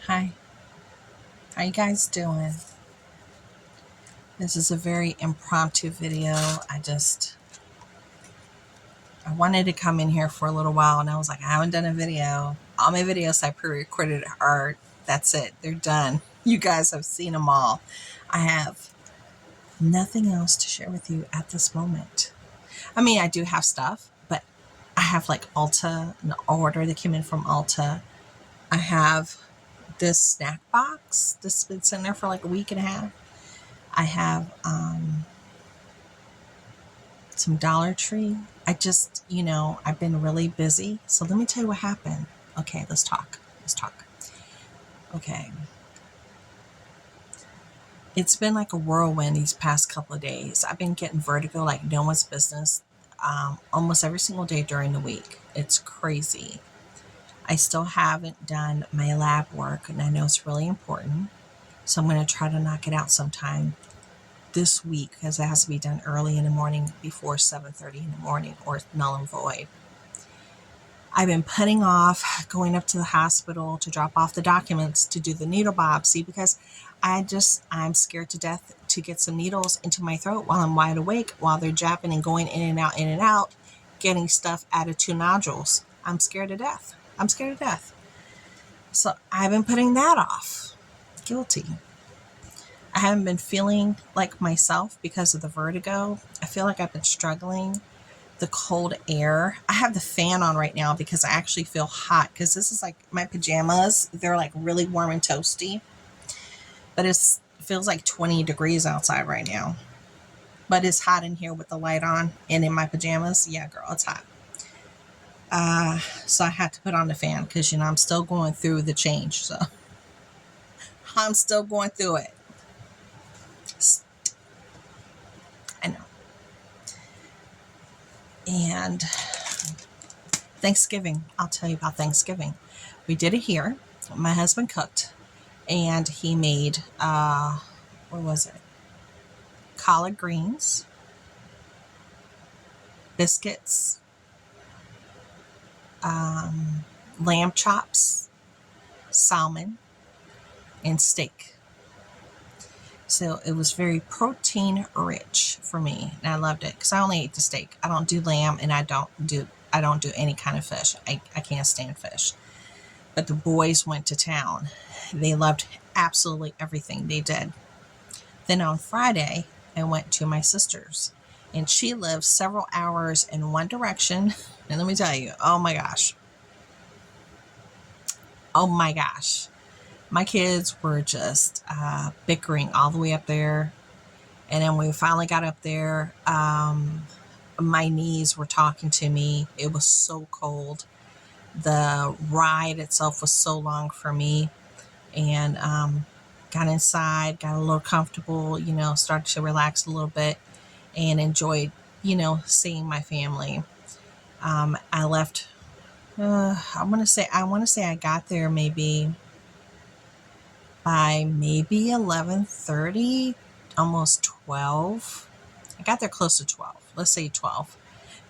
Hi, how you guys doing? This is a very impromptu video. I wanted to come in here for a little while and I was like, I haven't done a video. All my videos I pre-recorded are, that's it. They're done. You guys have seen them all. I have nothing else to share with you at this moment. I mean, I do have stuff, but I have like Ulta, an order that came in from Ulta. I have this snack box that's been sitting there for like a week and a half. I have some Dollar Tree. I've been really busy. So let me tell you what happened. Okay, let's talk. Okay. It's been like a whirlwind these past couple of days. I've been getting vertigo like no one's business almost every single day during the week. It's crazy. I still haven't done my lab work, and I know it's really important. So I'm going to try to knock it out sometime this week because it has to be done early in the morning before 7:30 in the morning or it's null and void. I've been putting off going up to the hospital to drop off the documents to do the needle biopsy because I'm scared to death to get some needles into my throat while I'm wide awake, while they're jabbing and going in and out, getting stuff out of 2 nodules. I'm scared to death. So I've been putting that off. Guilty. I haven't been feeling like myself because of the vertigo. I feel like I've been struggling. The cold air. I have the fan on right now because I actually feel hot because this is like my pajamas. They're like really warm and toasty, but it feels like 20 degrees outside right now. But it's hot in here with the light on and in my pajamas. Yeah, girl, it's hot. So I had to put on the fan because, I'm still going through the change. So I'm still going through it. I know. And Thanksgiving, I'll tell you about Thanksgiving. We did it here. My husband cooked and he made, what was it? Collard greens, biscuits, lamb chops, salmon, and steak. So it was very protein rich for me, and I loved it because I only ate the steak. I don't do lamb, and I don't do any kind of fish. I can't stand fish. But the boys went to town. They loved absolutely everything they did. Then on Friday, I went to my sister's, and she lives several hours in one direction. And let me tell you, oh my gosh, my kids were just bickering all the way up there. And then we finally got up there. My knees were talking to me. It was so cold. The ride itself was so long for me. And got inside, got a little comfortable, started to relax a little bit and enjoyed, seeing my family. I left, I want to say I got there maybe by maybe 11:30, almost 12. I got there close to 12. Let's say 12.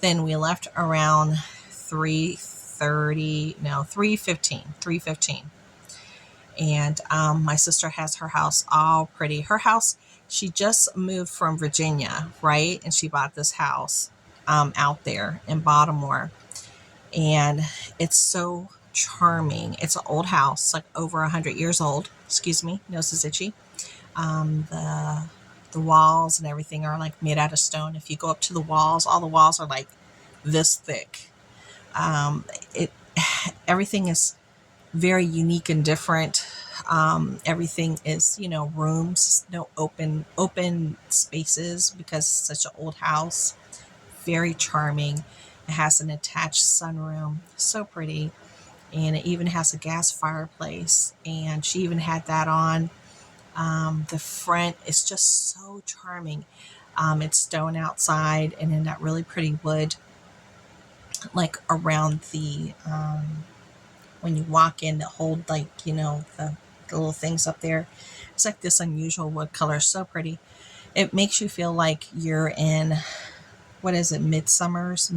Then we left around 3:15. And my sister has her house all pretty. Her house, she just moved from Virginia, right? And she bought this house out there in Baltimore. And it's so charming. It's an old house, like over 100 years old. Excuse me, nose is itchy. The walls and everything are like made out of stone. If you go up to the walls, all the walls are like this thick. It Everything is very unique and different. Everything is, rooms, no open spaces because it's such an old house. Very charming. It has an attached sunroom, so pretty, and it even has a gas fireplace. And she even had that on. The front is just so charming. It's stone outside, and then that really pretty wood, like around the when you walk in, the hold, like the little things up there. It's like this unusual wood color, so pretty. It makes you feel like you're in, what is it, Midsummer's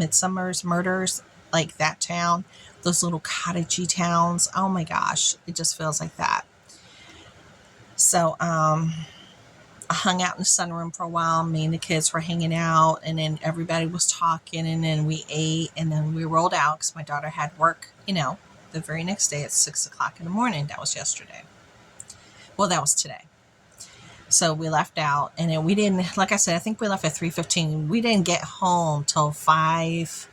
Murders, like that town, those little cottagey towns. Oh my gosh, it just feels like that. So I hung out in the sunroom for a while. Me and the kids were hanging out, and then everybody was talking, and then we ate, and then we rolled out because my daughter had work, the very next day at 6 o'clock in the morning. That was yesterday. Well, that was today. So we left out, and then we didn't, like I said, I think we left at 3:15. We didn't get home till 5,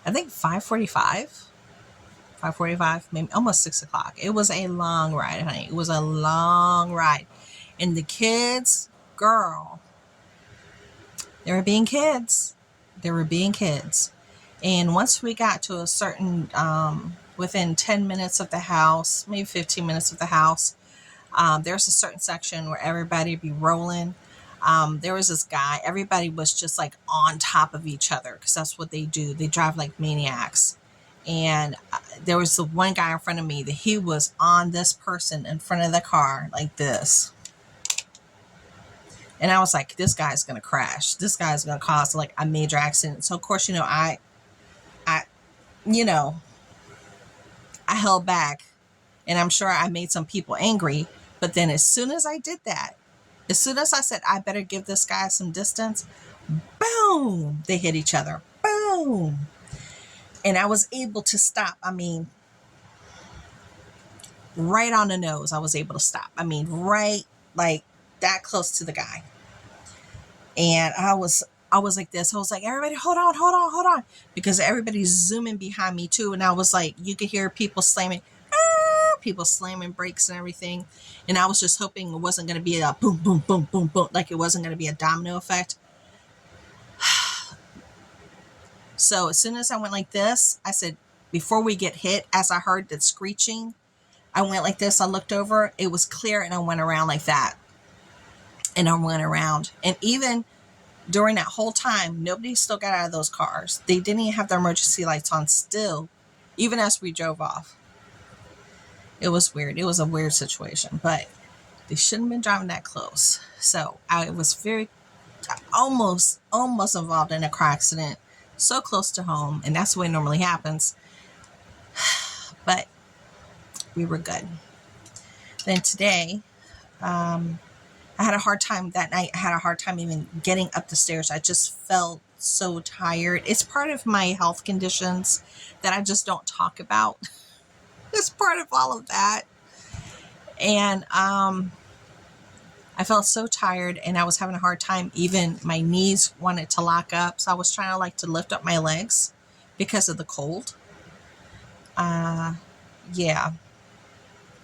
I think 5:45, maybe almost 6 o'clock. It was a long ride, honey. It was a long ride. And the kids, girl, they were being kids. They were being kids. And once we got to a certain, within 10 minutes of the house, maybe 15 minutes of the house, there's a certain section where everybody be rolling. There was this guy, everybody was just like on top of each other because that's what they do. They drive like maniacs. And there was the one guy in front of me that he was on this person in front of the car like this. And I was like, this guy's going to crash. This guy's going to cause like a major accident. So of course, you know, I held back, and I'm sure I made some people angry. But then as soon as I did that, as soon as I said, I better give this guy some distance, boom, they hit each other. Boom. And I was able to stop. I mean, right on the nose, I was able to stop. I mean, right, like that close to the guy. And I was like this. I was like, everybody, hold on. Because everybody's zooming behind me too. And I was like, you could hear people slamming brakes and everything. And I was just hoping it wasn't going to be a boom, boom, boom, boom, boom. Like it wasn't going to be a domino effect. So as soon as I went like this, I said, before we get hit, as I heard that screeching, I went like this. I looked over, it was clear, and I went around like that. And I went around. And even during that whole time, nobody still got out of those cars. They didn't even have their emergency lights on still, even as we drove off. It was weird. It was a weird situation, but they shouldn't have been driving that close. So I was almost involved in a car accident, so close to home. And that's the way it normally happens. But we were good. Then today, I had a hard time that night. I had a hard time even getting up the stairs. I just felt so tired. It's part of my health conditions that I just don't talk about. It's part of all of that. And I felt so tired, and I was having a hard time. Even my knees wanted to lock up. So I was trying to lift up my legs because of the cold. Yeah.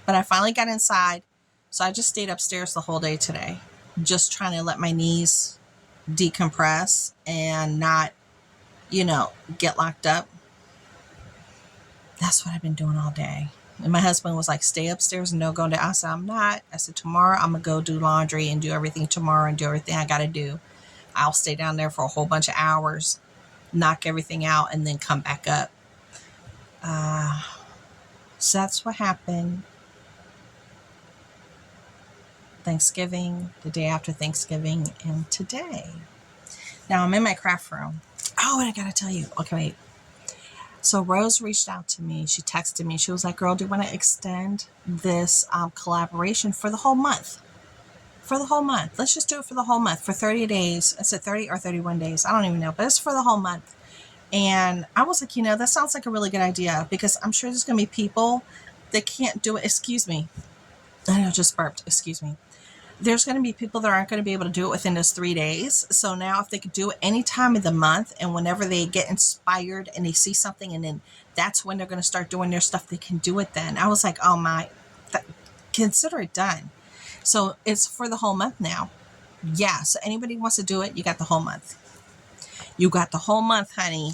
But I finally got inside. So I just stayed upstairs the whole day today, just trying to let my knees decompress and not, get locked up. That's what I've been doing all day. And my husband was like, stay upstairs and don't go down. I said, I'm not. I said, tomorrow I'm going to go do laundry and do everything tomorrow and do everything I got to do. I'll stay down there for a whole bunch of hours, knock everything out, and then come back up. So that's what happened. Thanksgiving, the day after Thanksgiving, and today. Now I'm in my craft room. Oh, and I got to tell you. Okay, wait. So Rose reached out to me. She texted me. She was like, girl, do you want to extend this collaboration for the whole month? For the whole month. Let's just do it for the whole month, for 30 days. I said 30 or 31 days. I don't even know, but it's for the whole month. And I was like, that sounds like a really good idea, because I'm sure there's going to be people that can't do it. Excuse me. I just burped. Excuse me. There's going to be people that aren't going to be able to do it within those 3 days. So now if they could do it any time of the month, and whenever they get inspired and they see something, and then that's when they're going to start doing their stuff, they can do it then. I was like, oh my, consider it done. So it's for the whole month now. Yeah. So anybody wants to do it, you got the whole month. You got the whole month, honey.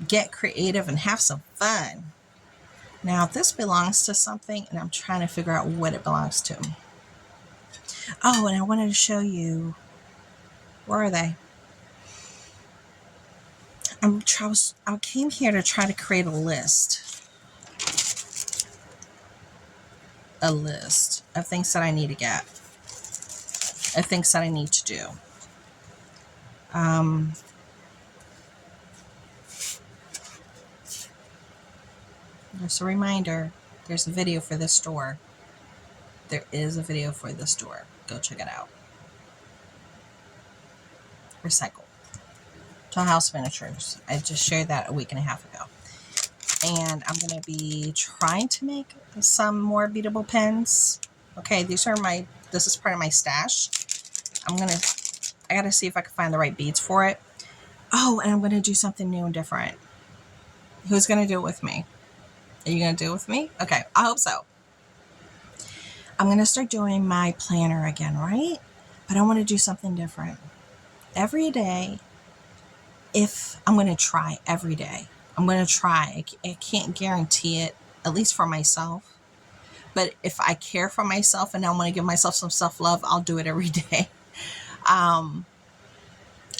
Get creative and have some fun. Now this belongs to something, and I'm trying to figure out what it belongs to. Oh, and I wanted to show you. Where are they? I came here to try to create a list. A list of things that I need to get. Of things that I need to do. Just a reminder, there's a video for this store. There is a video for this door. Go check it out. Recycle. Toll House Miniatures. I just shared that a week and a half ago. And I'm going to be trying to make some more beadable pens. Okay, this is part of my stash. I got to see if I can find the right beads for it. Oh, and I'm going to do something new and different. Who's going to do it with me? Are you going to do it with me? Okay, I hope so. I'm going to start doing my planner again, right? But I want to do something different. Every day, I'm going to try every day. I'm going to try. I can't guarantee it, at least for myself. But if I care for myself and I want to give myself some self-love, I'll do it every day. I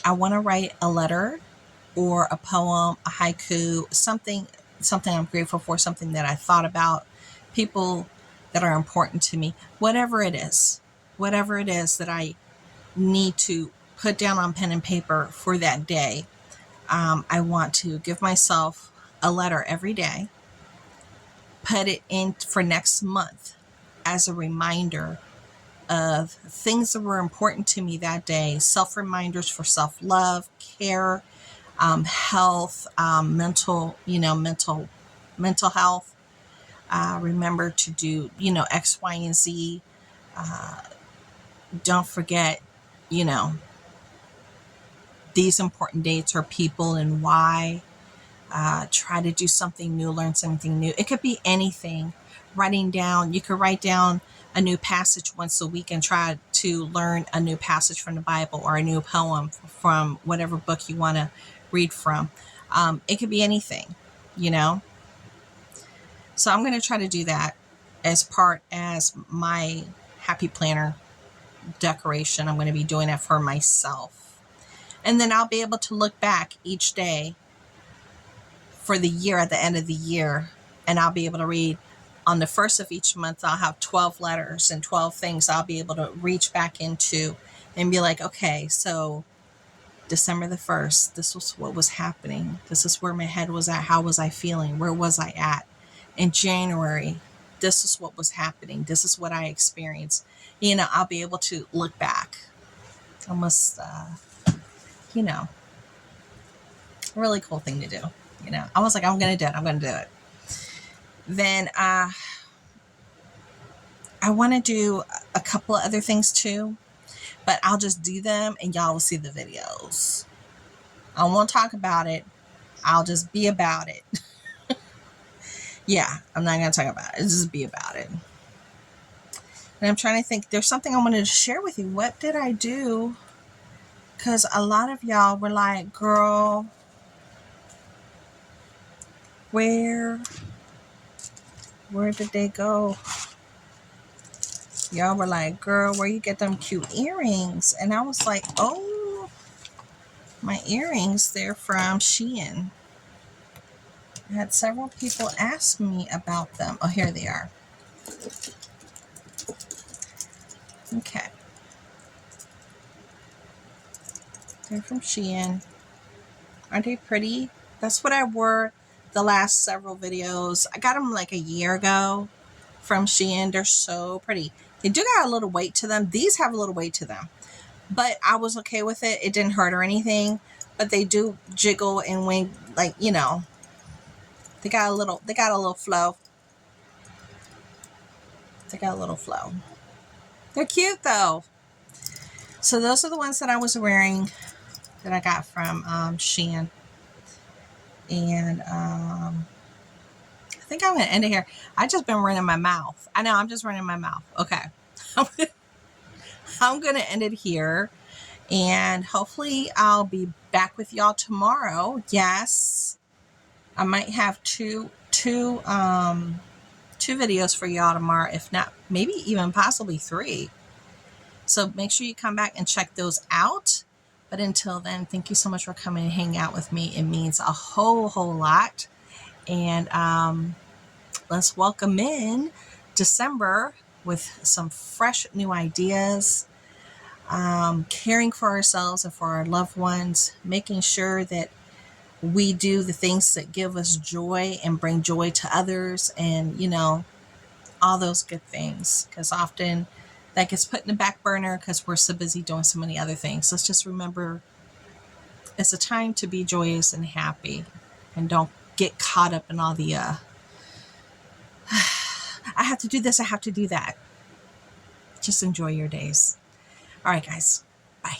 want to write a letter or a poem, a haiku, something I'm grateful for, something that I thought about, people that are important to me, whatever it is that I need to put down on pen and paper for that day. I want to give myself a letter every day, put it in for next month as a reminder of things that were important to me that day, self-reminders for self-love, care, health, mental health. Remember to do, X, Y, and Z. Don't forget, these important dates or people and why. Try to do something new, learn something new. It could be anything. You could write down a new passage once a week and try to learn a new passage from the Bible or a new poem from whatever book you want to read from. It could be anything, So I'm going to try to do that as my happy planner decoration. I'm going to be doing that for myself. And then I'll be able to look back each day for the year at the end of the year, and I'll be able to read on the first of each month. I'll have 12 letters and 12 things I'll be able to reach back into and be like, okay, so December the 1st, this was what was happening. This is where my head was at. How was I feeling? Where was I at? In January, this is what was happening. This is what I experienced. I'll be able to look back. Almost, really cool thing to do. I was like, I'm going to do it. Then I want to do a couple of other things too, but I'll just do them and y'all will see the videos. I won't talk about it. I'll just be about it. Yeah, I'm not going to talk about it. Just be about it. And I'm trying to think. There's something I wanted to share with you. What did I do? Because a lot of y'all were like, girl, where did they go? Y'all were like, girl, where you get them cute earrings? And I was like, oh, my earrings, they're from Shein. I had several people ask me about them. Oh, here they are. Okay. They're from Shein. Aren't they pretty? That's what I wore the last several videos. I got them like a year ago from Shein. They're so pretty. They do got a little weight to them. These have a little weight to them, but I was okay with it. It didn't hurt or anything, but they do jiggle and wing, like, they got a little flow. They're cute though. So those are the ones that I was wearing that I got from Shein. And I think I'm going to end it here. I just been running my mouth. I know, I'm just running my mouth. Okay. I'm going to end it here. And hopefully I'll be back with y'all tomorrow. Yes. I might have two videos for y'all tomorrow. If not, maybe even possibly 3. So make sure you come back and check those out. But until then, thank you so much for coming and hanging out with me. It means a whole lot. And let's welcome in December with some fresh new ideas, caring for ourselves and for our loved ones, making sure that we do the things that give us joy and bring joy to others, and all those good things, because often that gets put in the back burner because we're so busy doing so many other things. Let's just remember it's a time to be joyous and happy, and don't get caught up in all the I have to do this, I have to do that. Just enjoy your days. All right, guys. Bye.